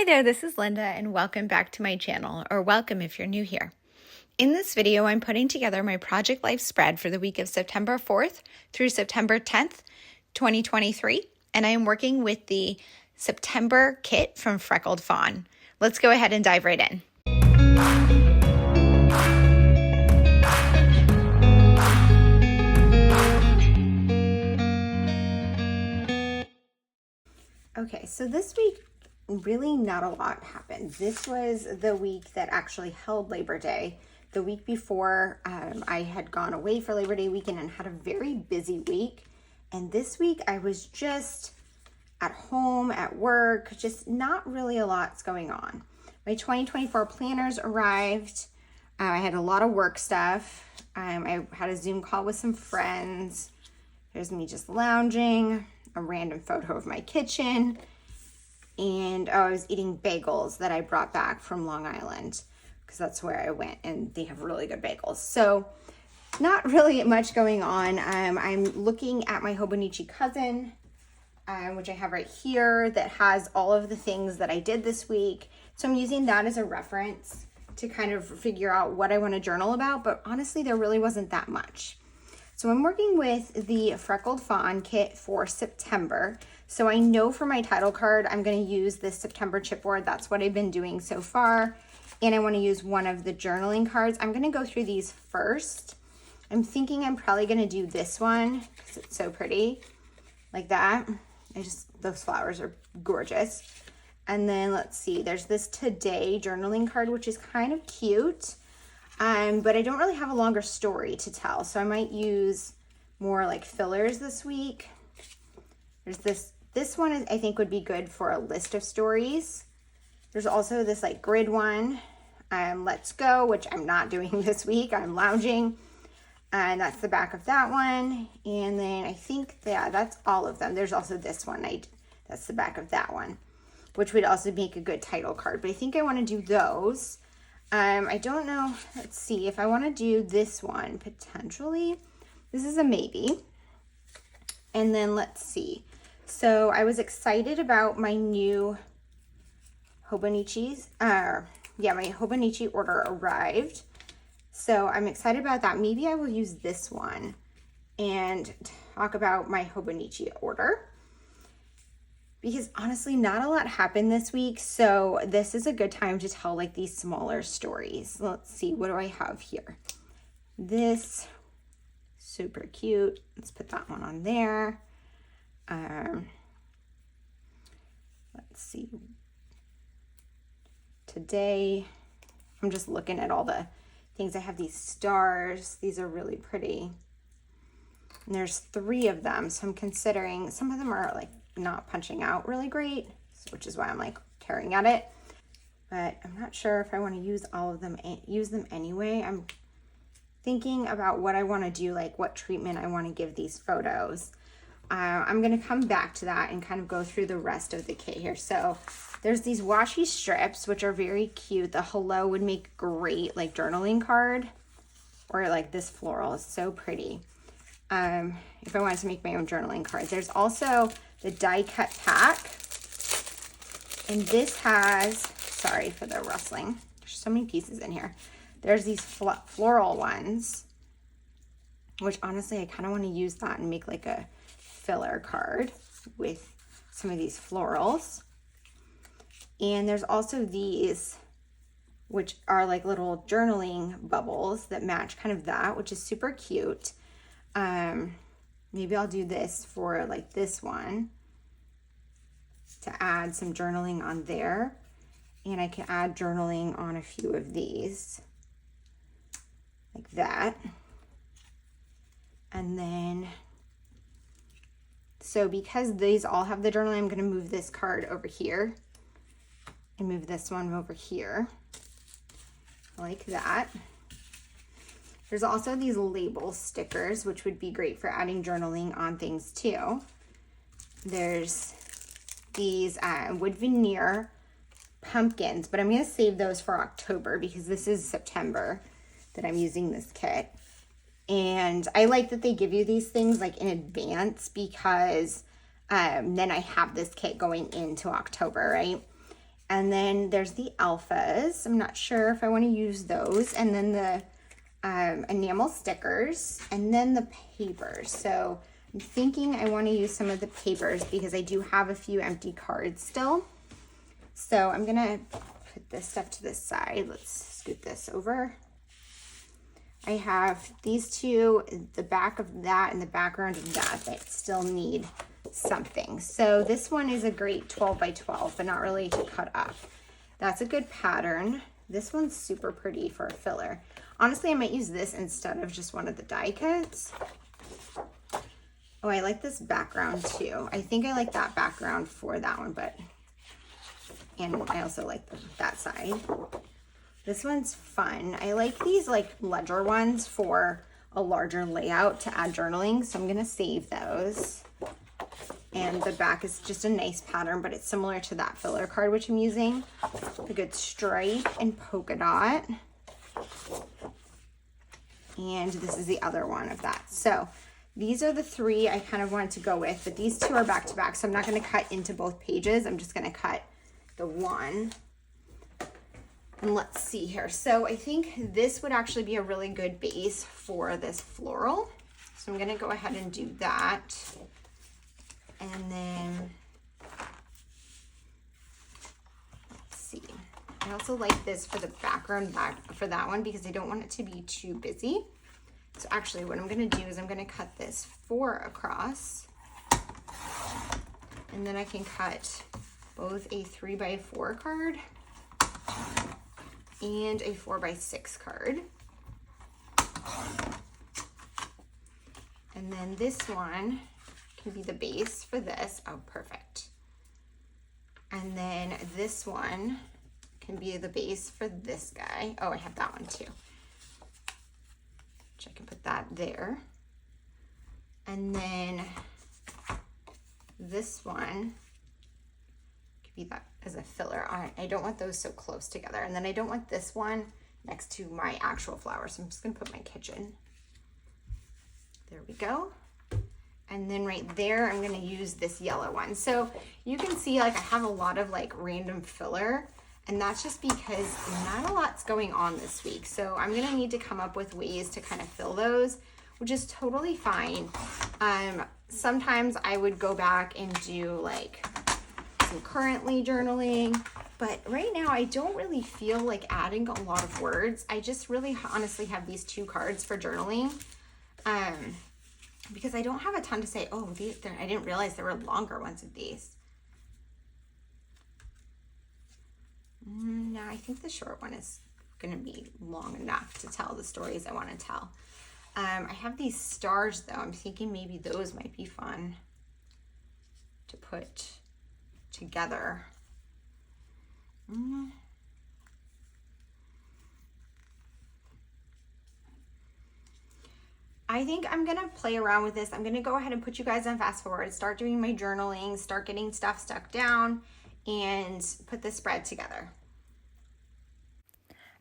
there, this is Linda and welcome back to my channel, or welcome if you're new here. In this video, I'm putting together my Project Life spread for the week of September 4th through September 10th, 2023, and I am working with the September kit from Freckled Fawn. Let's go ahead and dive right in. Okay, so this week, really not a lot happened. This was the week that actually held Labor Day. The week before, I had gone away for Labor Day weekend and had a very busy week. And this week I was just at home, at work, just not really a lot's going on. My 2024 planners arrived. I had a lot of work stuff. I had a Zoom call with some friends. There's me just lounging, a random photo of my kitchen. And I was eating bagels that I brought back from Long Island because that's where I went and they have really good bagels. So not really much going on. I'm looking at my Hobonichi cousin, which I have right here, that has all of the things that I did this week. So I'm using that as a reference to kind of figure out what I want to journal about, but honestly, there really wasn't that much. So I'm working with the Freckled Fawn kit for September. So I know for my title card, I'm going to use this September chipboard. That's what I've been doing so far. And I want to use one of the journaling cards. I'm going to go through these first. I'm thinking I'm probably going to do this one because it's so pretty, like that. Those flowers are gorgeous. And then let's see, there's this Today journaling card, which is kind of cute. But I don't really have a longer story to tell. So I might use more like fillers this week. There's this one I think would be good for a list of stories. There's also this like grid one, Let's Go, which I'm not doing this week. I'm lounging. And that's the back of that one. And then I think, yeah, that's all of them. There's also this one. That's the back of that one, which would also make a good title card. But I think I want to do those. I don't know. Let's see if I want to do this one potentially. This is a maybe. And then let's see. So I was excited about my new Hobonichis. My Hobonichi order arrived. So I'm excited about that. Maybe I will use this one and talk about my Hobonichi order. Because honestly, not a lot happened this week. So this is a good time to tell like these smaller stories. Let's see, what do I have here? This, super cute. Let's put that one on there. Let's see. Today, I'm just looking at all the things. I have these stars. These are really pretty. And there's 3 of them. So I'm considering, some of them are like not punching out really great, which is why I'm like tearing at it. But I'm not sure if I want to use all of them, use them anyway. I'm thinking about what I want to do, like what treatment I want to give these photos. I'm going to come back to that and kind of go through the rest of the kit here. So there's these washi strips, which are very cute. The hello would make great like journaling card, or like this floral is so pretty. If I wanted to make my own journaling card. There's also the die cut pack. And this has, sorry for the rustling. There's so many pieces in here. There's these floral ones, which honestly, I kind of want to use that and make like a filler card with some of these florals. And there's also these, which are like little journaling bubbles that match kind of that, which is super cute. Maybe I'll do this for like this one to add some journaling on there. And I can add journaling on a few of these like that. And then, so because these all have the journaling, I'm going to move this card over here and move this one over here like that. There's also these label stickers, which would be great for adding journaling on things too. There's these wood veneer pumpkins, but I'm going to save those for October because this is September that I'm using this kit. And I like that they give you these things like in advance because then I have this kit going into October, right? And then there's the alphas. I'm not sure if I want to use those. And then the enamel stickers, and then the papers. So I'm thinking I want to use some of the papers because I do have a few empty cards still. So I'm going to put this stuff to the side. Let's scoot this over. I have these two, the back of that and the background of that still need something. So this one is a great 12 by 12, but not really to cut up. That's a good pattern. This one's super pretty for a filler. Honestly, I might use this instead of just one of the die cuts. Oh, I like this background too. I think I like that background for that one, and I also like that side. This one's fun. I like these like ledger ones for a larger layout to add journaling, so I'm gonna save those. And the back is just a nice pattern, but it's similar to that filler card which I'm using. A good stripe and polka dot. And this is the other one of that. So these are the three I kind of wanted to go with, but these two are back to back, so I'm not gonna cut into both pages. I'm just gonna cut the one. And let's see here. So I think this would actually be a really good base for this floral. So I'm gonna go ahead and do that. And then, let's see. I also like this for the background for that one because I don't want it to be too busy. So actually what I'm gonna do is I'm gonna cut this 4 across. And then I can cut both a 3x4 card and a 4x6 card. And then this one can be the base for this. Oh, perfect. And then this one can be the base for this guy. Oh, I have that one too. Which I can put that there. And then this one could be that as a filler. All right, I don't want those so close together. And then I don't want this one next to my actual flower. So I'm just gonna put my kitchen. There we go. And then right there, I'm gonna use this yellow one. So you can see like I have a lot of like random filler, and that's just because not a lot's going on this week. So I'm gonna need to come up with ways to kind of fill those, which is totally fine. Sometimes I would go back and do like some currently journaling, but right now I don't really feel like adding a lot of words. I just really honestly have these 2 cards for journaling. Because I don't have a ton to say. Oh, I didn't realize there were longer ones of these. No, I think the short one is gonna be long enough to tell the stories I wanna tell. I have these stars though. I'm thinking maybe those might be fun to put together. I think I'm gonna play around with this. I'm gonna go ahead and put you guys on fast forward, start doing my journaling, start getting stuff stuck down, and put the spread together.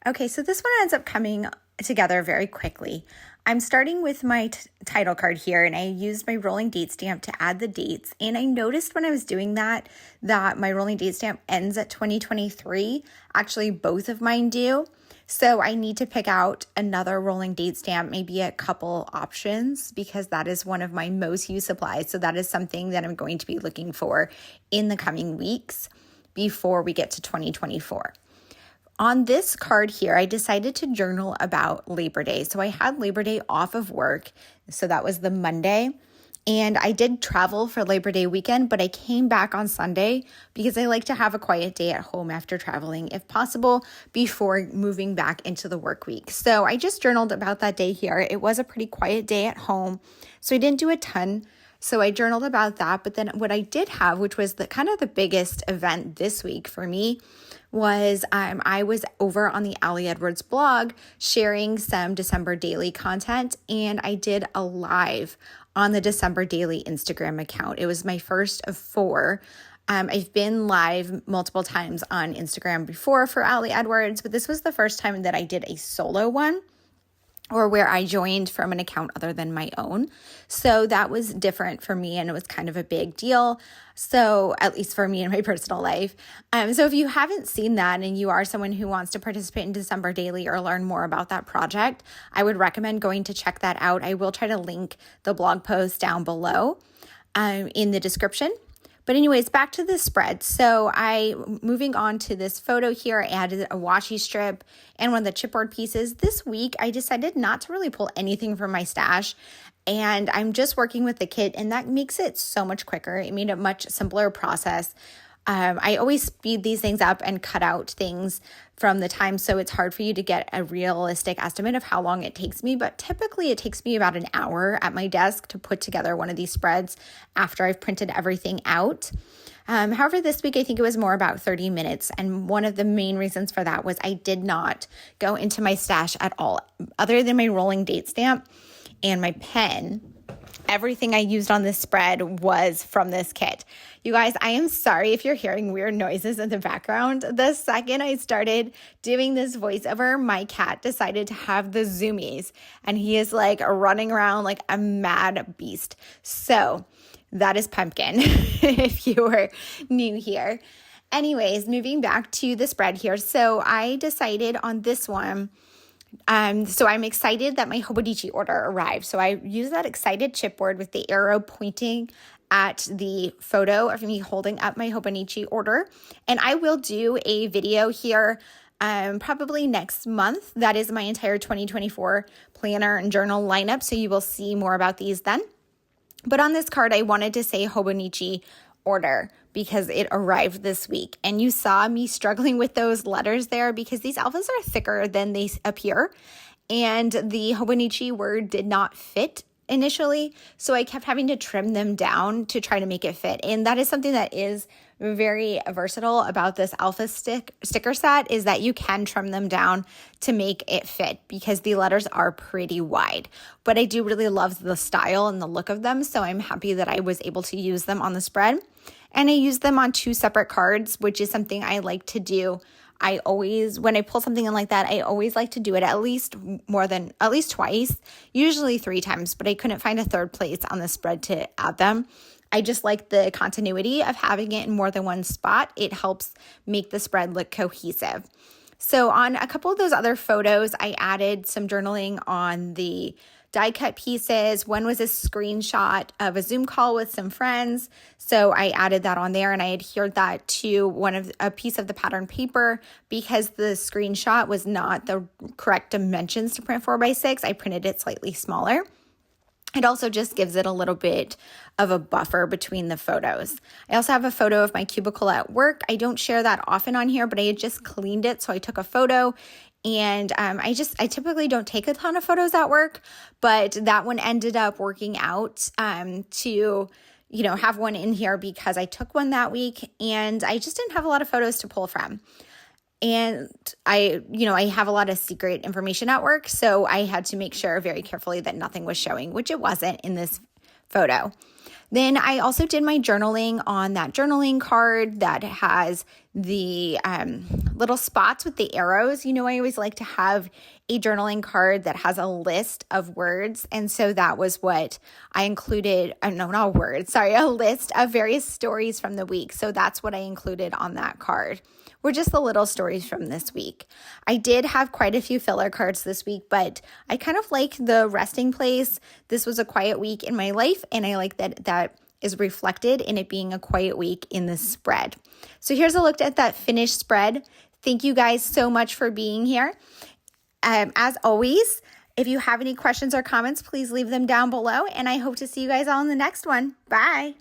Okay, so this one ends up coming together very quickly. I'm starting with my title card here, and I used my rolling date stamp to add the dates. And I noticed when I was doing that my rolling date stamp ends at 2023. Actually, both of mine do. So I need to pick out another rolling date stamp, maybe a couple options, because that is one of my most used supplies. So that is something that I'm going to be looking for in the coming weeks before we get to 2024. On this card here, I decided to journal about Labor Day. So I had Labor Day off of work. So that was the Monday. And I did travel for Labor Day weekend, but I came back on Sunday because I like to have a quiet day at home after traveling, if possible, before moving back into the work week. So I just journaled about that day here. It was a pretty quiet day at home, so I didn't do a ton. So I journaled about that. But then what I did have, which was the kind of the biggest event this week for me, was I was over on the Allie Edwards blog sharing some December daily content, and I did a live on the December daily Instagram account. It was my first of 4. I've been live multiple times on Instagram before for Allie Edwards, but this was the first time that I did a solo one. or where I joined from an account other than my own. So that was different for me, and it was kind of a big deal. So at least for me in my personal life. So if you haven't seen that and you are someone who wants to participate in December Daily or learn more about that project, I would recommend going to check that out. I will try to link the blog post down below in the description. But anyways, back to the spread. So moving on to this photo here, I added a washi strip and one of the chipboard pieces. This week, I decided not to really pull anything from my stash, and I'm just working with the kit, and that makes it so much quicker. It made a much simpler process. I always speed these things up and cut out things from the time, so it's hard for you to get a realistic estimate of how long it takes me, but typically it takes me about an hour at my desk to put together one of these spreads after I've printed everything out. However, this week I think it was more about 30 minutes, and one of the main reasons for that was I did not go into my stash at all. Other than my rolling date stamp and my pen, everything I used on this spread was from this kit. You guys, I am sorry if you're hearing weird noises in the background. The second I started doing this voiceover, my cat decided to have the zoomies, and he is like running around like a mad beast. So that is Pumpkin, if you were new here. Anyways, moving back to the spread here. So I decided on this one. So I'm excited that my Hobonichi order arrived. So I use that excited chipboard with the arrow pointing at the photo of me holding up my Hobonichi order. And I will do a video here probably next month. That is my entire 2024 planner and journal lineup. So you will see more about these then. But on this card, I wanted to say Hobonichi order because it arrived this week. And you saw me struggling with those letters there because these alphas are thicker than they appear. And the Hobonichi word did not fit initially. So I kept having to trim them down to try to make it fit. And that is something that is very versatile about this alpha sticker set, is that you can trim them down to make it fit because the letters are pretty wide. But I do really love the style and the look of them. So I'm happy that I was able to use them on the spread. And I use them on 2 separate cards, which is something I like to do. When I pull something in like that, I always like to do it at least twice, usually 3 times, but I couldn't find a third place on the spread to add them. I just like the continuity of having it in more than one spot. It helps make the spread look cohesive. So on a couple of those other photos, I added some journaling on the die cut pieces. One was a screenshot of a Zoom call with some friends. So I added that on there, and I adhered that to a piece of the pattern paper because the screenshot was not the correct dimensions to print 4x6. I printed it slightly smaller. It also just gives it a little bit of a buffer between the photos. I also have a photo of my cubicle at work. I don't share that often on here, but I had just cleaned it. So I took a photo, and I typically don't take a ton of photos at work, but that one ended up working out to have one in here because I took one that week and I just didn't have a lot of photos to pull from. And I have a lot of secret information at work, so I had to make sure very carefully that nothing was showing, which it wasn't in this photo. Then I also did my journaling on that journaling card that has the little spots with the arrows. I always like to have a journaling card that has a list of words. And so that was what I included. A list of various stories from the week. So that's what I included on that card. Were just the little stories from this week. I did have quite a few filler cards this week, but I kind of like the resting place. This was a quiet week in my life, and I like that is reflected in it being a quiet week in the spread. So here's a look at that finished spread. Thank you guys so much for being here. As always, if you have any questions or comments, please leave them down below, and I hope to see you guys all in the next one. Bye.